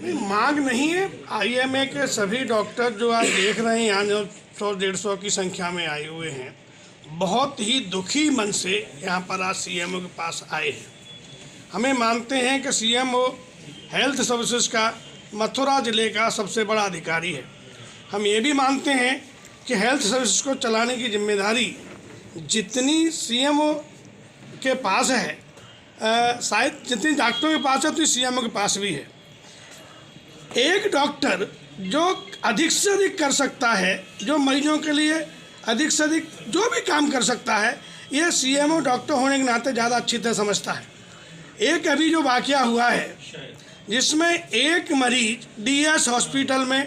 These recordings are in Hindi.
नहीं, मांग नहीं है। आईएमए के सभी डॉक्टर जो आप देख रहे हैं यहाँ जो 100-150 की संख्या में आए हुए हैं, बहुत ही दुखी मन से यहाँ पर आज सीएमओ के पास आए हैं। हमें मानते हैं कि सीएमओ हेल्थ सर्विसेज का मथुरा ज़िले का सबसे बड़ा अधिकारी है। हम ये भी मानते हैं कि हेल्थ सर्विसेज को चलाने की जिम्मेदारी जितनी सीएमओ के पास है, शायद जितनी डॉक्टरों के पास है उतनी सीएमओ के पास भी है। एक डॉक्टर जो अधिक से अधिक कर सकता है, जो मरीजों के लिए अधिक से अधिक जो भी काम कर सकता है, ये सीएमओ डॉक्टर होने के नाते ज़्यादा अच्छी तरह समझता है। एक अभी जो वाक़या हुआ है जिसमें एक मरीज डीएस हॉस्पिटल में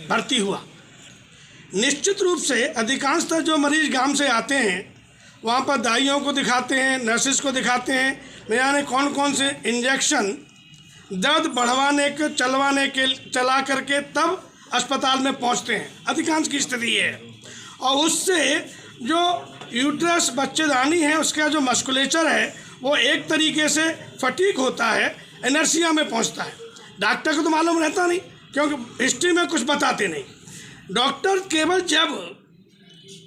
भर्ती हुआ, निश्चित रूप से अधिकांशतः जो मरीज गांव से आते हैं वहाँ पर दाइयों को दिखाते हैं, नर्सिस को दिखाते हैं, मेरा ने कौन कौन से इंजेक्शन दर्द बढ़वाने के चलवाने के चला करके तब अस्पताल में पहुंचते हैं। अधिकांश की स्थिति है। और उससे जो यूट्रस बच्चेदानी है उसका जो मस्कुलेचर है वो एक तरीके से फटीक होता है, इनर्शिया में पहुंचता है। डॉक्टर को तो मालूम रहता नहीं क्योंकि हिस्ट्री में कुछ बताते नहीं। डॉक्टर केवल जब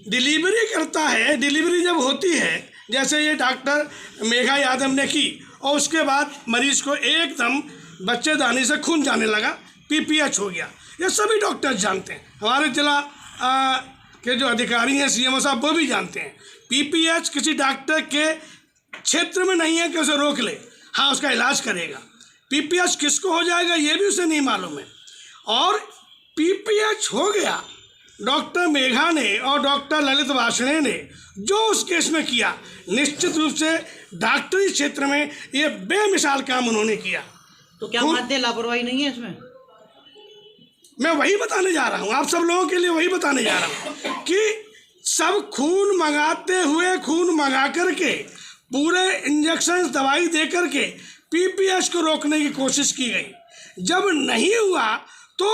डिलीवरी करता है, डिलीवरी जब होती है, जैसे ये डॉक्टर मेघा यादव ने की, और उसके बाद मरीज को एकदम बच्चेदानी से खून जाने लगा, पीपीएच हो गया। ये सभी डॉक्टर जानते हैं, हमारे जिला के जो अधिकारी हैं सीएमओ साहब वो भी जानते हैं। पीपीएच किसी डॉक्टर के क्षेत्र में नहीं है कि उसे रोक ले, हाँ उसका इलाज करेगा। पीपीएच किसको हो जाएगा ये भी उसे नहीं मालूम है। और पीपीएच हो गया, डॉक्टर मेघा ने और डॉक्टर ललित वार्ष्णेय ने जो उस केस में किया, निश्चित रूप से डॉक्टरी क्षेत्र में ये बेमिसाल काम उन्होंने किया। तो क्या मानते हैं लापरवाही नहीं है इसमें? मैं वही बताने जा रहा हूँ, आप सब लोगों के लिए वही बताने जा रहा हूँ कि सब खून मंगाते हुए, खून मंगा करके, पूरे इंजेक्शन दवाई दे करके पीपीएच को रोकने की कोशिश की गई। जब नहीं हुआ तो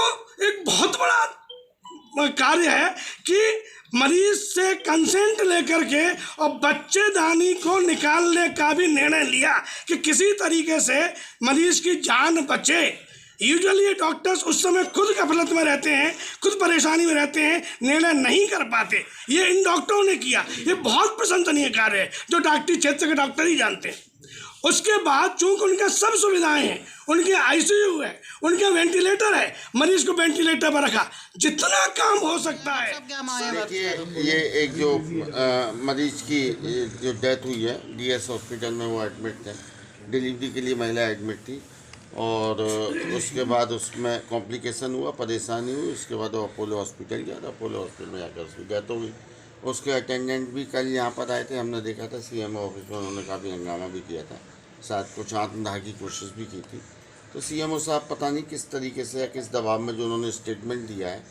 एक बहुत बड़ा कार्य है कि मरीज से कंसेंट लेकर के और बच्चेदानी को निकालने का भी निर्णय लिया कि किसी तरीके से मरीज की जान बचे। यूजुअली ये डॉक्टर्स उस समय खुद गफलत में रहते हैं, खुद परेशानी में रहते हैं, निर्णय नहीं कर पाते। ये इन डॉक्टरों ने किया, ये बहुत प्रशंसनीय कार्य है जो डॉक्टरी क्षेत्र के डॉक्टर ही जानते हैं। उसके बाद चूंकि उनका सब सुविधाएं हैं, उनके आईसीयू है, उनके वेंटिलेटर है, मरीज को वेंटिलेटर पर रखा, जितना काम हो सकता है। देखिए, ये एक जो मरीज की जो डेथ हुई है डीएस हॉस्पिटल में, वो एडमिट थे, डिलीवरी के लिए महिला एडमिट थी, और उसके बाद उसमें कॉम्प्लिकेशन हुआ, परेशानी हुई। उसके बाद वो अपोलो हॉस्पिटल गया था, अपोलो हॉस्पिटल में जाकर उसकी डेथ हो गई। उसके अटेंडेंट भी कल यहाँ पर आए थे, हमने देखा था सीएमओ ऑफिस में, उन्होंने काफ़ी हंगामा भी किया था, शायद कुछ आत्मदाह की कोशिश भी की थी। तो सीएमओ साहब पता नहीं किस तरीके से या किस दबाव में जो उन्होंने स्टेटमेंट दिया है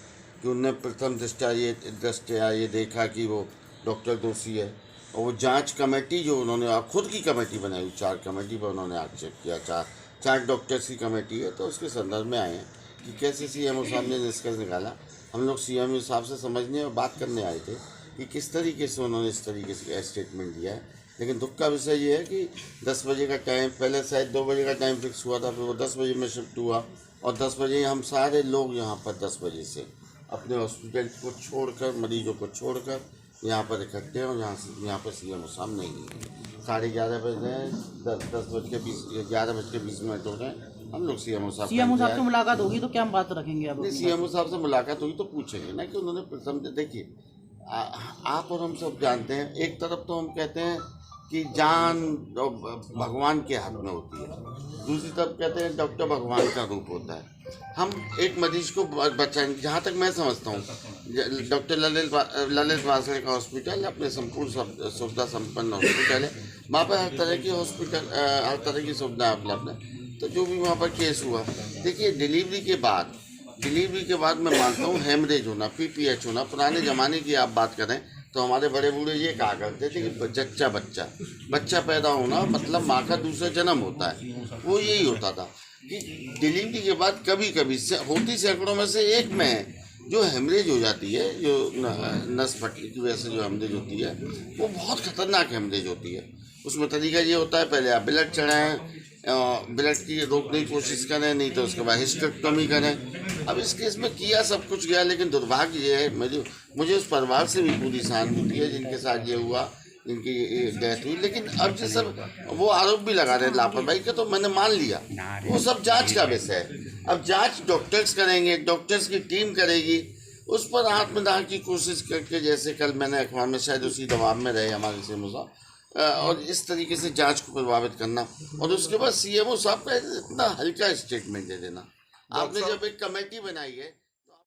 कि उनने प्रथम दृष्टया ये देखा कि वो डॉक्टर दोषी है, और वो जांच कमेटी जो उन्होंने खुद की कमेटी बनाई, 4 कमेटी पर उन्होंने आक्षेप किया, 4 डॉक्टर्स की कमेटी है। तो उसके संदर्भ में आए हैं कि कैसे सीएमओ साहब ने निष्कर्ष निकाला। हम लोग सीएमओ साहब से समझने और बात करने आए थे कि किस तरीके से उन्होंने इस तरीके से स्टेटमेंट दिया है। लेकिन दुख का विषय ये है कि 10 बजे का टाइम, पहले शायद 2 बजे का टाइम फिक्स हुआ था, फिर वो 10 बजे में शिफ्ट हुआ, और 10 बजे हम सारे लोग यहाँ पर 10 बजे से अपने हॉस्पिटल को छोड़कर, मरीजों को छोड़कर यहाँ पर इकट्ठे हैं, और यहाँ पर सीएमओ साहब नहीं है। 11:30 बजे 11:20 हो गए, हम लोग सीएमओ साहब से मुलाकात होगी तो क्या बात रखेंगे आप? नहीं, सीएमओ साहब से मुलाकात होगी तो पूछेंगे ना कि उन्होंने प्रथम, देखिए आप और हम सब जानते हैं, एक तरफ तो हम कहते हैं कि जान भगवान के हाथ में होती है, दूसरी तरफ कहते हैं डॉक्टर भगवान का रूप होता है। हम एक मरीज को बचाएंगे, जहाँ तक मैं समझता हूँ, डॉक्टर ललित वार्ष्णेय का हॉस्पिटल अपने संपूर्ण सुविधा संपन्न हॉस्पिटल है, वहाँ पर हर तरह की सुविधा उपलब्ध है। तो जो भी वहाँ पर केस हुआ, देखिए डिलीवरी के बाद मैं मानता हूँ हेमरेज होना, पीपीएच होना, पुराने ज़माने की आप बात करें तो हमारे बड़े बूढ़े ये कहा करते थे कि बच्चा पैदा होना मतलब माँ का दूसरा जन्म होता है। वो यही होता था कि डिलीवरी के बाद कभी कभी होती सैकड़ों में से एक में जो हेमरेज हो जाती है, जो नस फटने की वजह से जो हेमरेज होती है, वो बहुत खतरनाक हेमरेज होती है। उसमें तरीका ये होता है, पहले आप ब्लड चढ़ाएं, ब्लड की रोकने की कोशिश करें, नहीं तो उसके बाद हिस्टेक्टोमी करें। अब इस केस में किया सब कुछ गया, लेकिन दुर्भाग्य ये है, मुझे उस परिवार से भी पूरी सहानुभूति है जिनके साथ ये हुआ, जिनकी डेथ हुई। लेकिन अब जो सब वो आरोप भी लगा रहे हैं लापरवाही का, तो मैंने मान लिया, वो सब जांच का विषय है। अब जांच डॉक्टर्स करेंगे, डॉक्टर्स की टीम करेगी, उस पर आत्मदाह की कोशिश करके, जैसे कल मैंने अखबार में, शायद उसी दबाव में रहे हमारे सीएमओ साहब, और इस तरीके से जांच को प्रभावित करना, और उसके बाद सीएमओ साहब का इतना हल्का स्टेटमेंट दे देना। आपने जब एक कमेटी बनाई है